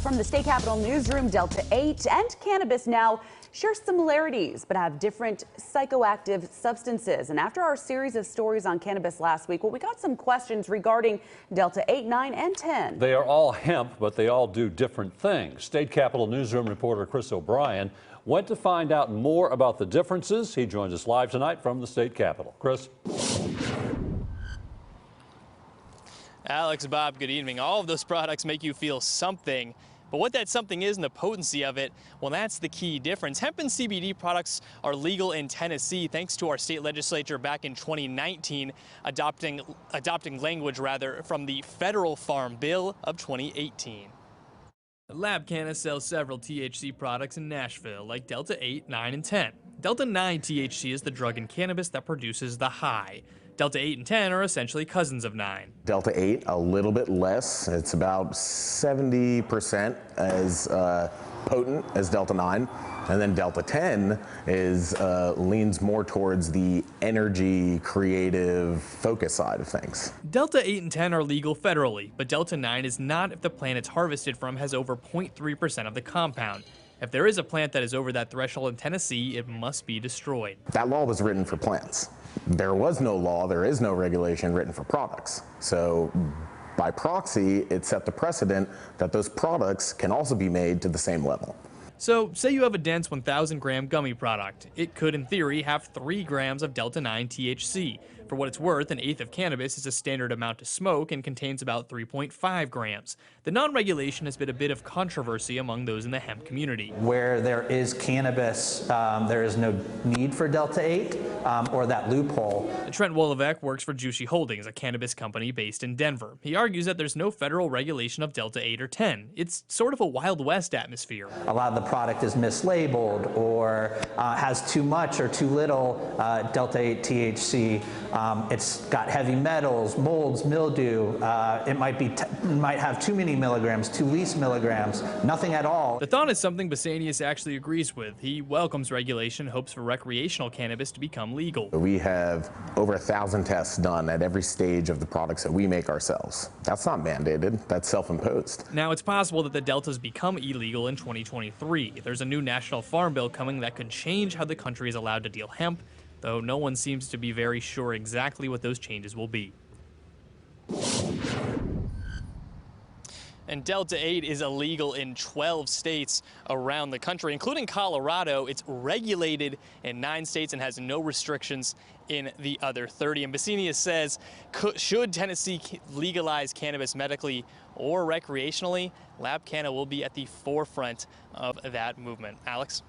From the state capitol newsroom, Delta-8 and cannabis now share similarities but have different psychoactive substances. And after our series of stories on cannabis last week, well, we got some questions regarding Delta-8, 9, and 10. They are all hemp, but they all do different things. State Capitol newsroom reporter Chris O'Brien went to find out more about the differences. He joins us live tonight from the state capitol. Chris. Alex, Bob, good evening. All of those products make you feel something, but what that something is and the potency of it, well, that's the key difference. Hemp and CBD products are legal in Tennessee thanks to our state legislature back in 2019 adopting language from the Federal Farm Bill of 2018. Lab Canna sells several THC products in Nashville, like Delta-8, 9, and 10. Delta-9 THC is the drug in cannabis that produces the high. Delta-8 and 10 are essentially cousins of 9. Delta-8, a little bit less. It's about 70% as potent as Delta-9. And then Delta-10 leans more towards the energy, creative, focus side of things. Delta-8 and 10 are legal federally, but Delta-9 is not if the plant it's harvested from has over 0.3% of the compound. If there is a plant that is over that threshold in Tennessee, it must be destroyed. That law was written for plants. There was no law, there is no regulation written for products. So by proxy, it set the precedent that those products can also be made to the same level. So, say you have a dense 1,000-gram gummy product. It could, in theory, have 3 grams of Delta-9 THC. For what it's worth, an eighth of cannabis is a standard amount to smoke and contains about 3.5 grams. The non-regulation has been a bit of controversy among those in the hemp community. Where there is cannabis, there is no need for Delta-8 or that loophole. Trent Wolevec works for Juicy Holdings, a cannabis company based in Denver. He argues that there's no federal regulation of Delta-8 or 10. It's sort of a Wild West atmosphere. A lot of the product is mislabeled or has too much or too little Delta-8 THC. It's got heavy metals, molds, mildew. It might have too many milligrams, too least milligrams, nothing at all. The thought is something Basanius actually agrees with. He welcomes regulation, hopes for recreational cannabis to become legal. We have over 1,000 tests done at every stage of the products that we make ourselves. That's not mandated, that's self-imposed. Now, it's possible that the Deltas become illegal in 2023. There's a new national farm bill coming that could change how the country is allowed to deal hemp, though no one seems to be very sure exactly what those changes will be. And Delta-8 is illegal in 12 states around the country, including Colorado. It's regulated in 9 states and has no restrictions in the other 30. And Basanius says, should Tennessee legalize cannabis medically or recreationally, Lab Canna will be at the forefront of that movement. Alex?